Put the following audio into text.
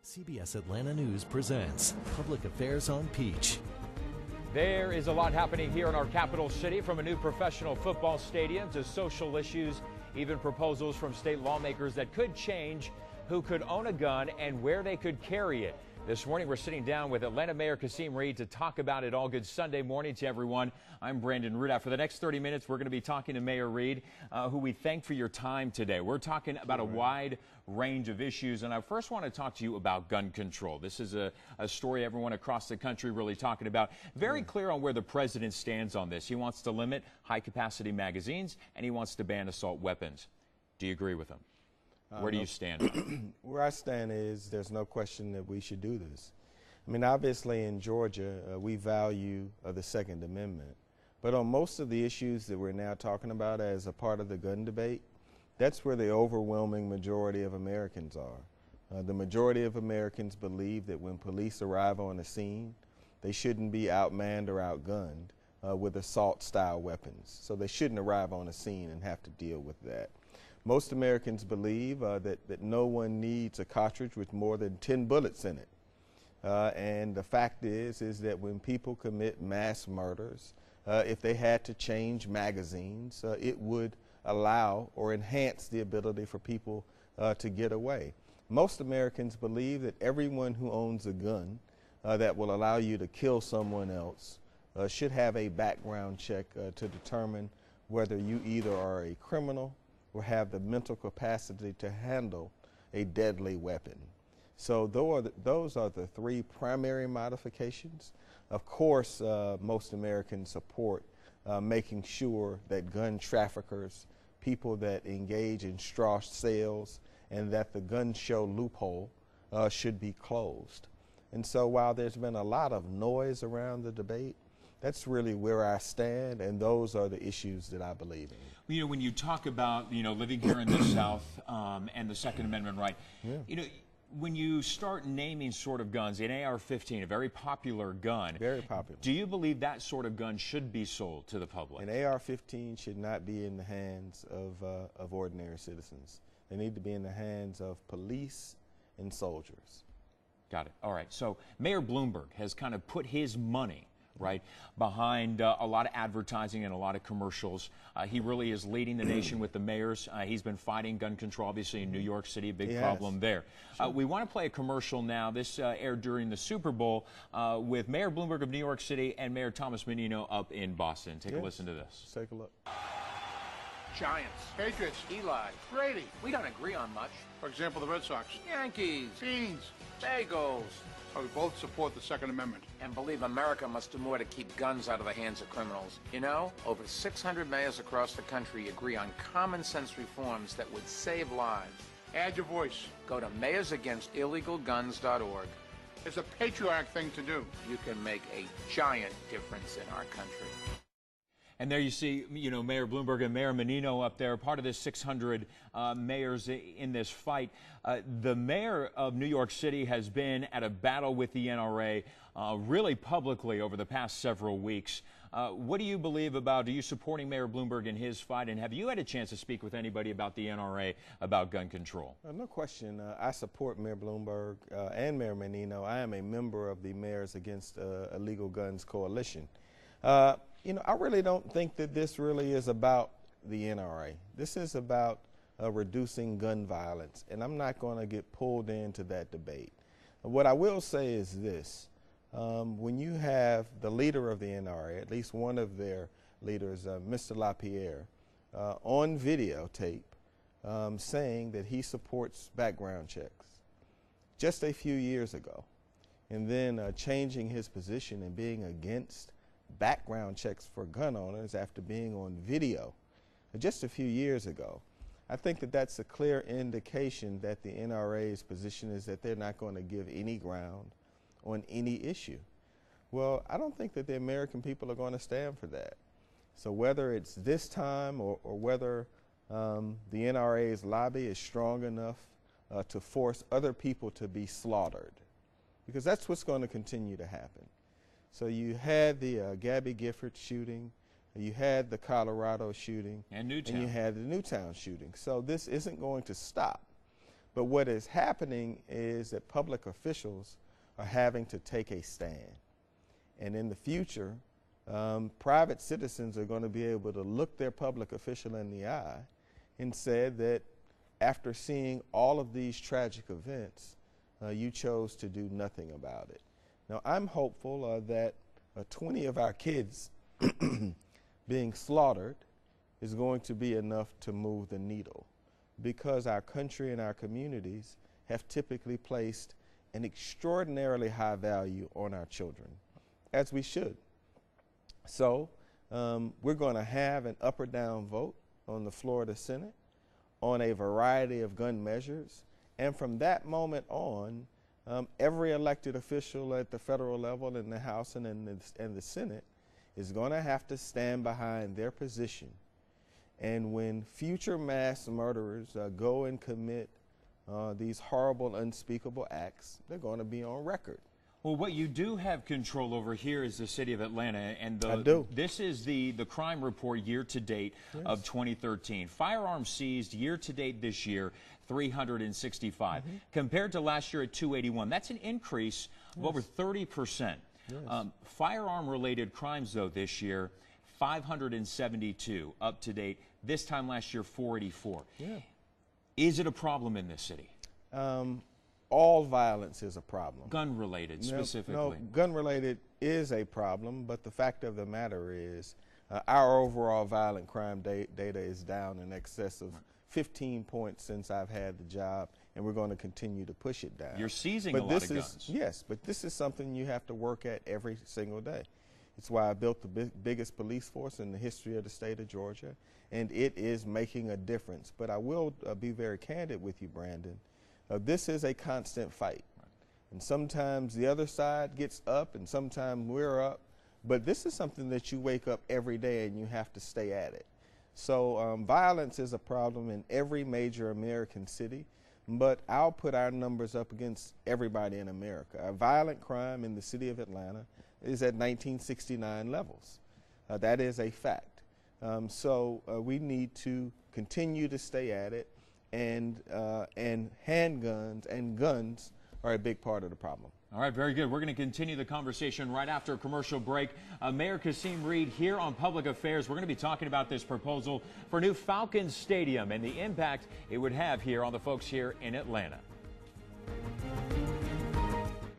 CBS Atlanta News presents Public Affairs on Peach. There is a lot happening here in our capital city, from a new professional football stadium to social issues, even proposals from state lawmakers that could change who could own a gun and where they could carry it. This morning, we're sitting down with Atlanta Mayor Kasim to talk about it all. Good Sunday morning to everyone. I'm Brandon Rudow. For the next 30 minutes, we're going to be talking to Mayor Reed, who we thank for your time today. We're talking about a wide range of issues, and I first want to talk to you about gun control. This is a story everyone across the country really talking about. Very clear on where the president stands on this. He wants to limit high-capacity magazines, and he wants to ban assault weapons. Do you agree with him? Where do you stand? Where I stand is there's no question that we should do this. I mean, obviously in Georgia, we value the Second Amendment. But on most of the issues that we're now talking about as a part of the gun debate, that's where the overwhelming majority of Americans are. The majority of Americans believe that when police arrive on a scene, they shouldn't be outmanned or outgunned with assault-style weapons. So they shouldn't arrive on a scene and have to deal with that. Most Americans believe that no one needs a cartridge with more than 10 bullets in it. And the fact is that when people commit mass murders, if they had to change magazines, it would allow or enhance the ability for people to get away. Most Americans believe that everyone who owns a gun that will allow you to kill someone else should have a background check to determine whether you either are a criminal or have the mental capacity to handle a deadly weapon. So those are the three primary modifications. Of course, most Americans support making sure that gun traffickers, people that engage in straw sales, and that the gun show loophole should be closed. And so while there's been a lot of noise around the debate, that's really where I stand, and those are the issues that I believe in. You know, when you talk about, living here in the South and the Second Amendment right, when you start naming sort of guns, an AR-15, a very popular gun. Very popular. Do you believe that sort of gun should be sold to the public? An AR-15 should not be in the hands of ordinary citizens. They need to be in the hands of police and soldiers. Got it. All right. So Mayor Bloomberg has kind of put his money behind a lot of advertising and a lot of commercials. He really is leading the nation with the mayors. He's been fighting gun control, obviously, in New York City, a big problem there. Sure. We want to play a commercial now. This aired during the Super Bowl with Mayor Bloomberg of New York City and Mayor Thomas Menino up in Boston. Take a listen to this. Let's take a look. Giants, Patriots, Eli, Brady. We don't agree on much. For example, the Red Sox, Yankees, Beans. Bagels. So we both support the Second Amendment. And believe America must do more to keep guns out of the hands of criminals. You know, over 600 mayors across the country agree on common sense reforms that would save lives. Add your voice. Go to mayorsagainstillegalguns.org. It's a patriotic thing to do. You can make a giant difference in our country. And there you see, Mayor Bloomberg and Mayor Menino up there, part of this 600 mayors in this fight. The mayor of New York City has been at a battle with the NRA really publicly over the past several weeks. What do you believe about, are you supporting Mayor Bloomberg in his fight? And have you had a chance to speak with anybody about the NRA, about gun control? No question. I support Mayor Bloomberg and Mayor Menino. I am a member of the Mayors Against Illegal Guns Coalition. I really don't think that this really is about the NRA. This is about reducing gun violence, and I'm not going to get pulled into that debate. What I will say is this. When you have the leader of the NRA, at least one of their leaders, Mr. LaPierre, on videotape saying that he supports background checks just a few years ago, and then changing his position and being against background checks for gun owners after being on video just a few years ago, I think that that's a clear indication that the NRA's position is that they're not going to give any ground on any issue. Well, I don't think that the American people are going to stand for that. So whether it's this time or whether the NRA's lobby is strong enough to force other people to be slaughtered, because that's what's going to continue to happen. So you had the Gabby Gifford shooting, you had the Colorado shooting, and Newtown. And you had the Newtown shooting. So this isn't going to stop. But what is happening is that public officials are having to take a stand. And in the future, private citizens are going to be able to look their public official in the eye and say that after seeing all of these tragic events, you chose to do nothing about it. Now, I'm hopeful that 20 of our kids being slaughtered is going to be enough to move the needle, because our country and our communities have typically placed an extraordinarily high value on our children, as we should. So we're going to have an up or down vote on the floor of the Senate on a variety of gun measures. And from that moment on, every elected official at the federal level in the House and in the Senate is going to have to stand behind their position. And when future mass murderers go and commit these horrible, unspeakable acts, they're going to be on record. Well, what you do have control over here is the city of Atlanta, and I do. This is the crime report year to date of 2013. Firearms seized year to date this year, 365. Compared to last year at 281. That's an increase of over 30%. Firearm-related crimes, though, this year, 572 up to date. This time last year, 484. Is it a problem in this city? All violence is a problem. Gun-related, specifically? No, gun-related is a problem, but the fact of the matter is our overall violent crime data is down in excess of 15 points since I've had the job, and we're going to continue to push it down. You're seizing a lot of guns. Yes, but this is something you have to work at every single day. It's why I built the biggest police force in the history of the state of Georgia, and it is making a difference. But I will be very candid with you, Brandon. This is a constant fight. And sometimes the other side gets up and sometimes we're up. But this is something that you wake up every day and you have to stay at it. So violence is a problem in every major American city. But I'll put our numbers up against everybody in America. Our violent crime in the city of Atlanta is at 1969 levels. That is a fact. So we need to continue to stay at it. And handguns and guns are a big part of the problem. All right, very good. We're going to continue the conversation right after a commercial break. Mayor Kasim Reed here on Public Affairs. We're going to be talking about this proposal for new Falcons Stadium and the impact it would have here on the folks here in Atlanta.